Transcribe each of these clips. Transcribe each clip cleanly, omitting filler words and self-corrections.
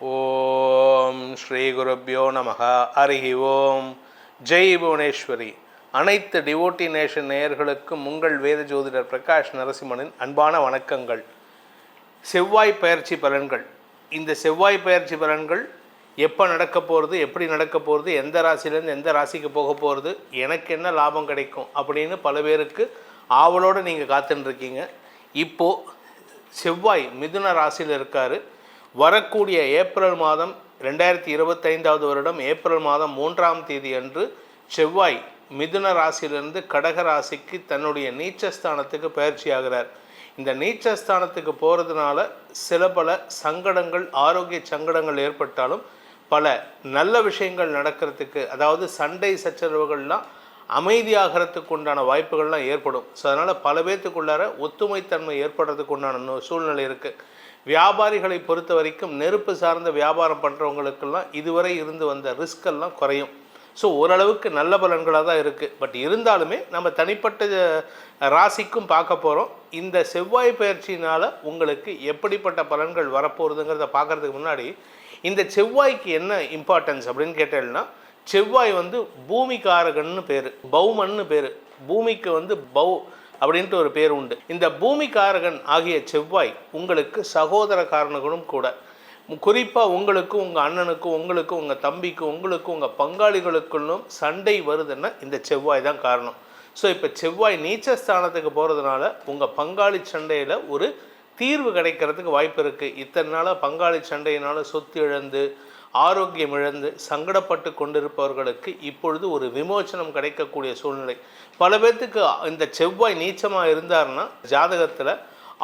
ஓம் ஸ்ரீ குருப்யோ நமஹ. ஹரிஹி ஓம். ஜெய் புவனேஸ்வரி. அனைத்து டிவோட்டி நேஷன் நேயர்களுக்கும் உங்கள் வேத ஜோதிடர் பிரகாஷ் நரசிம்மனின் அன்பான வணக்கங்கள். செவ்வாய் பயிற்சி பலன்கள். இந்த செவ்வாய் பயிற்சி பலன்கள் எப்போ நடக்க போகிறது, எப்படி நடக்க போகிறது, எந்த ராசிலேருந்து எந்த ராசிக்கு போக போகிறது, எனக்கு என்ன லாபம் கிடைக்கும் அப்படின்னு பல பேருக்கு ஆவலோடு நீங்கள் காத்துட்டுருக்கீங்க. இப்போது செவ்வாய் மிதுன ராசியில் இருக்கார். வரக்கூடிய ஏப்ரல் மாதம் 2025 வருடம் ஏப்ரல் மாதம் 3ஆம் தேதி அன்று செவ்வாய் மிதுன ராசியிலிருந்து கடக ராசிக்கு தன்னுடைய நீச்சஸ்தானத்துக்கு பயிற்சி ஆகிறார். இந்த நீச்சஸ்தானத்துக்கு போகிறதுனால சில பல சங்கடங்கள், ஆரோக்கிய சங்கடங்கள் ஏற்பட்டாலும் பல நல்ல விஷயங்கள் நடக்கிறதுக்கு, அதாவது சண்டை சச்சரவுகள்லாம் அமைதியாகிறதுக்கு உண்டான வாய்ப்புகள்லாம் ஏற்படும். ஸோ அதனால் பல பேர்த்துக்குள்ளார ஒத்துமைத்தன்மை ஏற்படுறதுக்கு உண்டான சூழ்நிலை இருக்குது. வியாபாரிகளை பொறுத்த வரைக்கும் நெருப்பு சார்ந்த வியாபாரம் பண்ணுறவங்களுக்கெல்லாம் இதுவரை இருந்து வந்த ரிஸ்கெல்லாம் குறையும். ஸோ ஓரளவுக்கு நல்ல பலன்களாக தான் இருக்குது. பட் இருந்தாலுமே நம்ம தனிப்பட்ட ராசிக்கும் பார்க்க போகிறோம். இந்த செவ்வாய் பயிற்சினால் உங்களுக்கு எப்படிப்பட்ட பலன்கள் வரப்போகுதுங்கிறத பார்க்குறதுக்கு முன்னாடி இந்த செவ்வாய்க்கு என்ன இம்பார்ட்டன்ஸ் அப்படின்னு கேட்டேன்னா, செவ்வாய் பூமிகாரகன்னு பேர், பௌமன்னு பேர். பூமிக்கு பௌ அப்படின்ட்டு ஒரு பேர் உண்டு. இந்த பூமிகாரகன் ஆகிய செவ்வாய் உங்களுக்கு சகோதர காரணங்களும் கூட. குறிப்பாக உங்களுக்கும் உங்கள் அண்ணனுக்கும் உங்களுக்கும் உங்கள் தம்பிக்கும் உங்களுக்கும் உங்கள் பங்காளிகளுக்குள்ளும் சண்டை வருதுன்னா இந்த செவ்வாய் தான் காரணம். ஸோ இப்போ செவ்வாய் நீச்சஸ்தானத்துக்கு போகிறதுனால உங்கள் பங்காளி சண்டையில் ஒரு தீர்வு கிடைக்கிறதுக்கு வாய்ப்பு இருக்குது. இத்தனை நாளாக பங்காளி சண்டையினால் சொத்து இழந்து ஆரோக்கியம் இழந்து சங்கடப்பட்டு கொண்டிருப்பவர்களுக்கு இப்பொழுது ஒரு விமோச்சனம் கிடைக்கக்கூடிய சூழ்நிலை. பல பேர்த்துக்கு இந்த செவ்வாய் நீச்சமாக இருந்தார்னா ஜாதகத்தில்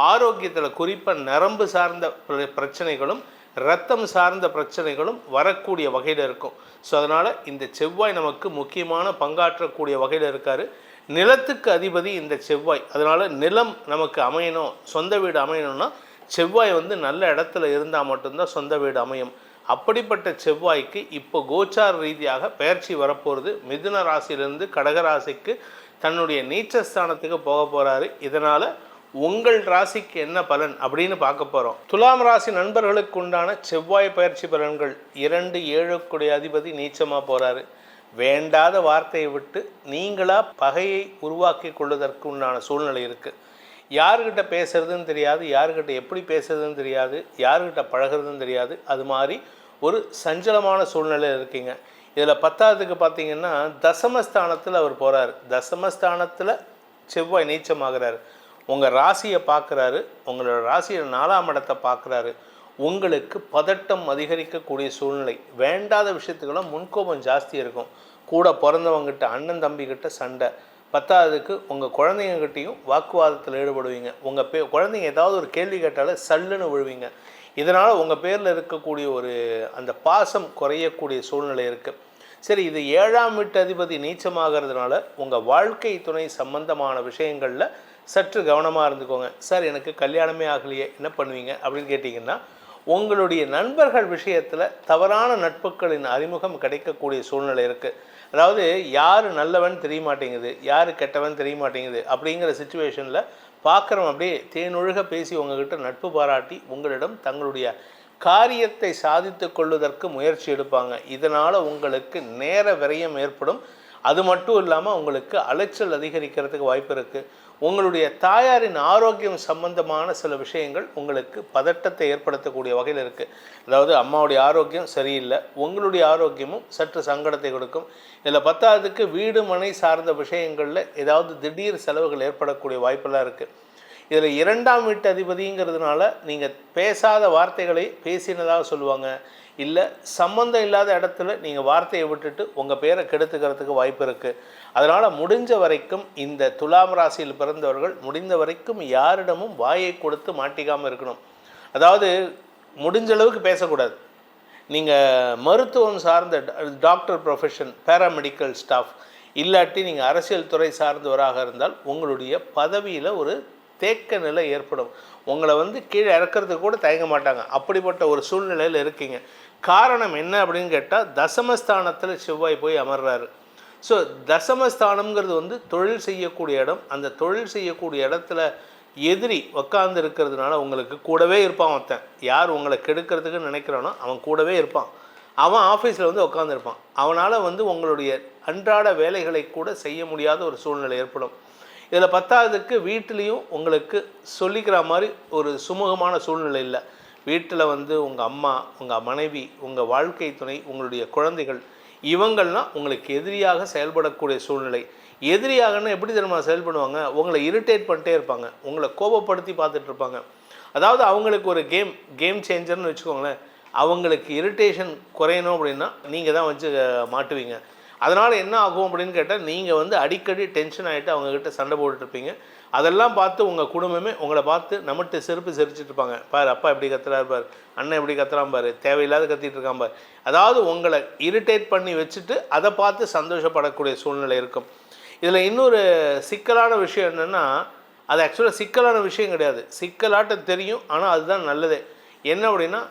ஆரோக்கியத்தில் குறிப்பாக நரம்பு சார்ந்த பிரச்சனைகளும் இரத்தம் சார்ந்த பிரச்சனைகளும் வரக்கூடிய வகையில் இருக்கும். ஸோ அதனால் இந்த செவ்வாய் நமக்கு முக்கியமான பங்காற்றக்கூடிய வகையில் இருக்கார். நிலத்துக்கு அதிபதி இந்த செவ்வாய். அதனால் நிலம் நமக்கு அமையணும், சொந்த வீடு அமையணும்னா செவ்வாய் நல்ல இடத்துல இருந்தால் மட்டும்தான் சொந்த வீடு அமையும். அப்படிப்பட்ட செவ்வாய்க்கு இப்போ கோச்சார ரீதியாக பயிற்சி வரப்போகிறது. மிதுன ராசியிலிருந்து கடக ராசிக்கு தன்னுடைய நீச்சஸ்தானத்துக்கு போக போகிறாரு. இதனால் உங்கள் ராசிக்கு என்ன பலன் அப்படின்னு பார்க்க போகிறோம். துலாம் ராசி நண்பர்களுக்கு உண்டான செவ்வாய் பயிற்சி பலன்கள். 2 7 அதிபதி நீச்சமாக போகிறாரு. வேண்டாத வார்த்தையை விட்டு நீங்களாக பகையை உருவாக்கி கொள்வதற்கு உண்டான சூழ்நிலை இருக்குது. யாருக்கிட்ட பேசுகிறதுன்னு தெரியாது, யாருக்கிட்ட எப்படி பேசுறதுன்னு தெரியாது, யாருக்கிட்ட பழகிறதுன்னு தெரியாது. அது மாதிரி ஒரு சஞ்சலமான சூழ்நிலையில் இருக்கீங்க. இதில் 10ஆவதுக்கு பார்த்தீங்கன்னா தசமஸ்தானத்தில் அவர் போகிறார். தசமஸ்தானத்தில் செவ்வாய் நீச்சமாகிறார். உங்கள் ராசியை பார்க்குறாரு, உங்களோட ராசியில் 4ஆம் இடத்தை பார்க்குறாரு. உங்களுக்கு பதட்டம் அதிகரிக்கக்கூடிய சூழ்நிலை. வேண்டாத விஷயத்துக்கெல்லாம் முன்கோபம் ஜாஸ்தி இருக்கும். கூட பிறந்தவங்ககிட்ட, அண்ணன் தம்பிக்கிட்ட சண்டை. 10ஆவதுக்கு உங்கள் குழந்தைங்ககிட்டையும் வாக்குவாதத்தில் ஈடுபடுவீங்க. உங்கள் குழந்தைங்க ஏதாவது ஒரு கேள்வி கேட்டாலும் சல்லுன்னு விழுவீங்க. இதனால் உங்கள் பேரில் இருக்கக்கூடிய அந்த பாசம் குறையக்கூடிய சூழ்நிலை இருக்குது. சரி, இது 7ஆம் வீட்டு அதிபதி நீச்சமாகிறதுனால உங்கள் வாழ்க்கை துணை சம்பந்தமான விஷயங்களில் சற்று கவனமாக இருந்துக்கோங்க. சார், எனக்கு கல்யாணமே ஆகலையே, என்ன பண்ணுவீங்க அப்படின்னு கேட்டிங்கன்னா, உங்களுடைய நண்பர்கள் விஷயத்தில் தவறான நட்புகளின் அறிமுகம் கிடைக்கக்கூடிய சூழ்நிலை இருக்குது. அதாவது யார் நல்லவன் தெரிய மாட்டேங்குது, யார் கெட்டவன் தெரிய மாட்டேங்குது. அப்படிங்கிற சுச்சுவேஷனில் பார்க்குறவன் அப்படியே தேனொழுக பேசி உங்ககிட்ட நட்பு பாராட்டி உங்களிடம் தங்களுடைய காரியத்தை சாதித்து கொள்வதற்கு முயற்சி எடுப்பாங்க. இதனால் உங்களுக்கு நேர விரயம் ஏற்படும். அது மட்டும் இல்லாமல் உங்களுக்கு அலைச்சல் அதிகரிக்கிறதுக்கு வாய்ப்பு இருக்குது. உங்களுடைய தாயாரின் ஆரோக்கியம் சம்பந்தமான சில விஷயங்கள் உங்களுக்கு பதட்டத்தை ஏற்படுத்தக்கூடிய வகையில் இருக்குது. அதாவது அம்மாவுடைய ஆரோக்கியம் சரியில்லை, உங்களுடைய ஆரோக்கியமும் சற்று சங்கடத்தை கொடுக்கும். இதில் 10ஆவதுக்கு வீடு மனை சார்ந்த விஷயங்களில் ஏதாவது திடீர் செலவுகள் ஏற்படக்கூடிய வாய்ப்பெல்லாம் இருக்குது. இதில் 2ஆம் வீட்டு அதிபதிங்கிறதுனால நீங்கள் பேசாத வார்த்தைகளை பேசினதாக சொல்லுவாங்க. இல்லை சம்மந்தம் இல்லாத இடத்துல நீங்கள் வார்த்தையை விட்டுட்டு உங்கள் பேரை கெடுத்துக்கிறதுக்கு வாய்ப்பு இருக்குது. அதனால் முடிஞ்ச வரைக்கும் இந்த துலாம் ராசியில் பிறந்தவர்கள் முடிந்த வரைக்கும் யாரிடமும் வாயை கொடுத்து மாட்டிக்காமல் இருக்கணும். அதாவது முடிஞ்ச அளவுக்கு பேசக்கூடாது. நீங்கள் மருத்துவம் சார்ந்த டாக்டர் ப்ரொஃபஷன், பேராமெடிக்கல் ஸ்டாஃப், இல்லாட்டி நீங்கள் அரசியல் துறை சார்ந்தவராக இருந்தால் உங்களுடைய பதவியில் ஒரு தேக்க நிலை ஏற்படும். உங்களை கீழே இறக்கிறதுக்கு கூட தயங்க மாட்டாங்க. அப்படிப்பட்ட ஒரு சூழ்நிலையில் இருக்கீங்க. காரணம் என்ன அப்படின்னு கேட்டால், தசமஸ்தானத்தில் செவ்வாய் போய் அமர்றாரு. ஸோ தசமஸ்தானம்ங்கிறது தொழில் செய்யக்கூடிய இடம். அந்த தொழில் செய்யக்கூடிய இடத்துல எதிரி உட்காந்து இருக்கிறதுனால உங்களுக்கு கூடவே இருப்பான் ஒருத்தன். யார் உங்களை கெடுக்கிறதுக்கு நினைக்கிறானோ அவன் கூடவே இருப்பான். அவன் ஆஃபீஸில் வந்து உட்காந்துருப்பான். அவனால் வந்து உங்களுடைய அன்றாட வேலைகளை கூட செய்ய முடியாத ஒரு சூழ்நிலை ஏற்படும். இதில் பத்தாவதுக்கு வீட்டிலையும் உங்களுக்கு சொல்லிக்கிற மாதிரி ஒரு சுமூகமான சூழ்நிலை இல்லை. வீட்டில் வந்து உங்கள் அம்மா, உங்கள் மனைவி, உங்கள் வாழ்க்கை துணை, உங்களுடைய குழந்தைகள் இவங்கள்லாம் உங்களுக்கு எதிரியாக செயல்படக்கூடிய சூழ்நிலை. எதிரியாகன்னா எப்படி தெரியுமா செயல்படுவாங்க? உங்களை இரிட்டேட் பண்ணிட்டே இருப்பாங்க, உங்களை கோபப்படுத்தி பார்த்துட்டு இருப்பாங்க. அதாவது அவங்களுக்கு ஒரு கேம் சேஞ்சர்னு வச்சுக்கோங்களேன். அவங்களுக்கு இரிட்டேஷன் குறையணும் அப்படின்னா நீங்கள் தான் வச்சு மாட்டுவீங்க. அதனால் என்ன ஆகும் அப்படின்னு கேட்டால், நீங்கள் வந்து அடிக்கடி டென்ஷன் ஆகிட்டு அவங்கக்கிட்ட சண்டை போட்டுட்ருப்பீங்க. அதெல்லாம் பார்த்து உங்கள் குடும்பமே உங்களை பார்த்து நம்மட்டு செருப்பு சிரிச்சிட்டு இருப்பாங்க. பார் அப்பா எப்படி கத்துறாரு பார், அண்ணன் எப்படி கத்துறான் பார், தேவையில்லாத கத்திட்டு இருக்கான் பார். அதாவது உங்களை இரிட்டேட் பண்ணி வச்சுட்டு அதை பார்த்து சந்தோஷப்படக்கூடிய சூழ்நிலை இருக்கும். இதில் இன்னொரு சிக்கலான விஷயம் என்னென்னா, அது ஆக்சுவலாக சிக்கலான விஷயம் கிடையாது, சிக்கலாட்டம் தெரியும், ஆனால் அதுதான் நல்லதே. என்ன அப்படின்னா,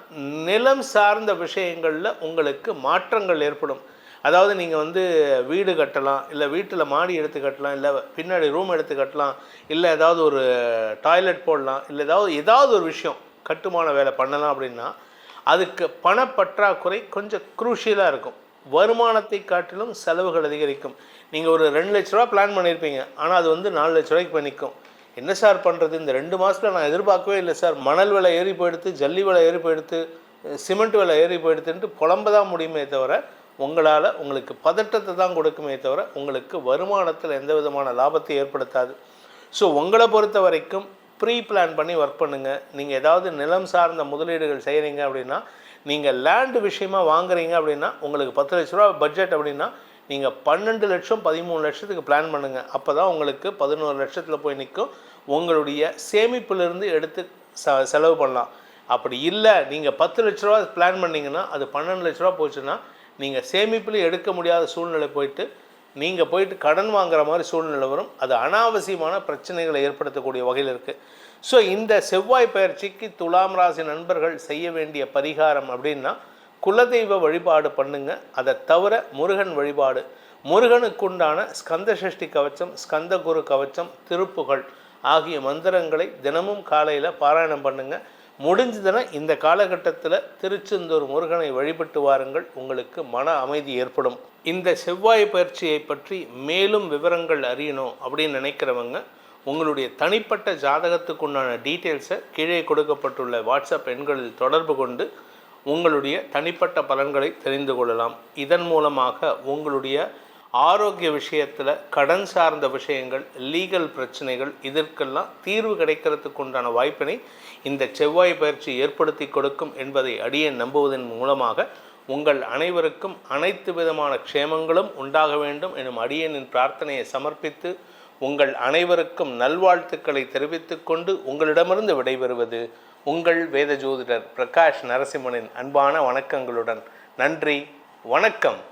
நிலம் சார்ந்த விஷயங்களில் உங்களுக்கு மாற்றங்கள் ஏற்படும். அதாவது நீங்கள் வந்து வீடு கட்டலாம், இல்லை வீட்டில் மாடி எடுத்து கட்டலாம், இல்லை பின்னாடி ரூம் எடுத்து கட்டலாம், இல்லை ஏதாவது ஒரு டாய்லெட் போடலாம், இல்லை ஏதாவது ஒரு விஷயம் கட்டுமான வேலை பண்ணலாம் அப்படின்னா அதுக்கு பணப்பற்றாக்குறை கொஞ்சம் குரூஷியலாக இருக்கும். வருமானத்தை காட்டிலும் செலவுகள் அதிகரிக்கும். நீங்கள் ஒரு 2 லட்ச ரூபா பிளான் பண்ணியிருப்பீங்க, ஆனால் அது வந்து 4 லட்ச ரூபாய்க்கு போய் நிற்கும். என்ன சார் பண்ணுறது, இந்த 2 மாதத்தில் நான் எதிர்பார்க்கவே இல்லை சார், மணல் விலை ஏறி போயிடுத்து, ஜல்லி விலை ஏறி போயிடுத்து, சிமெண்ட் விலை ஏறி போயிடுத்துன்ட்டு புலம்ப தான் முடியுமே தவிர, உங்களால் உங்களுக்கு பதட்டத்தை தான் கொடுக்குமே தவிர உங்களுக்கு வருமானத்தில் எந்த விதமான லாபத்தை ஏற்படுத்தாது. ஸோ உங்களை பொறுத்த வரைக்கும் ப்ரீ பிளான் பண்ணி ஒர்க் பண்ணுங்கள். நீங்கள் ஏதாவது நிலம் சார்ந்த முதலீடுகள் செய்கிறீங்க அப்படின்னா, நீங்கள் லேண்டு விஷயமாக வாங்குறீங்க அப்படின்னா, உங்களுக்கு 10 லட்ச ரூபா பட்ஜெட் அப்படின்னா நீங்கள் 12 லட்சம் 13 லட்சத்துக்கு பிளான் பண்ணுங்கள். அப்போ தான் உங்களுக்கு 11 லட்சத்தில் போய் நிற்கும். உங்களுடைய சேமிப்பிலிருந்து எடுத்து செலவு பண்ணலாம். அப்படி இல்லை, நீங்கள் 10 லட்ச ரூபா பிளான் பண்ணிங்கன்னா அது 12 லட்ச ரூபா போச்சுன்னா நீங்கள் சேமிப்பில் எடுக்க முடியாத சூழ்நிலை நீங்கள் போயிட்டு கடன் வாங்குற மாதிரி சூழ்நிலை வரும். அது அனாவசியமான பிரச்சனைகளை ஏற்படுத்தக்கூடிய வகையில் இருக்குது. ஸோ இந்த செவ்வாய் பயிற்சிக்கு துலாம் ராசி நண்பர்கள் செய்ய வேண்டிய பரிகாரம் அப்படின்னா, குலதெய்வ வழிபாடு பண்ணுங்க. அதை தவிர முருகன் வழிபாடு, முருகனுக்குண்டான ஸ்கந்த சஷ்டி கவச்சம், ஸ்கந்த குரு கவச்சம், திருப்புகள் ஆகிய மந்திரங்களை தினமும் காலையில் பாராயணம் பண்ணுங்க. முடிஞ்சதுன்னா இந்த காலகட்டத்தில் திருச்செந்தூர் முருகனை வழிபட்டு வாருங்கள், உங்களுக்கு மன அமைதி ஏற்படும். இந்த செவ்வாய் பயிற்சியை பற்றி மேலும் விவரங்கள் அறியணும் அப்படின்னு நினைக்கிறவங்க உங்களுடைய தனிப்பட்ட ஜாதகத்துக்குண்டான டீட்டெயில்ஸை கீழே கொடுக்கப்பட்டுள்ள வாட்ஸ்அப் எண்களில் தொடர்பு கொண்டு உங்களுடைய தனிப்பட்ட பலன்களை தெரிந்து கொள்ளலாம். இதன் மூலமாக உங்களுடைய ஆரோக்கிய விஷயத்தில், கடன் சார்ந்த விஷயங்கள், லீகல் பிரச்சனைகள், இதற்கெல்லாம் தீர்வு கிடைக்கிறதுக்கு உண்டான வாய்ப்பினை இந்த செவ்வாய் பயிற்சி ஏற்படுத்தி கொடுக்கும் என்பதை அடியேன் நம்புவதன் மூலமாக உங்கள் அனைவருக்கும் அனைத்து விதமான க்ஷேமங்களும் உண்டாக வேண்டும் எனும் அடியேனின் பிரார்த்தனையை சமர்ப்பித்து உங்கள் அனைவருக்கும் நல்வாழ்த்துக்களை தெரிவித்துக் கொண்டு உங்களிடமிருந்து விடைபெறுவது உங்கள் வேத ஜோதிடர் பிரகாஷ் நரசிம்மனின் அன்பான வணக்கங்களுடன். நன்றி, வணக்கம்.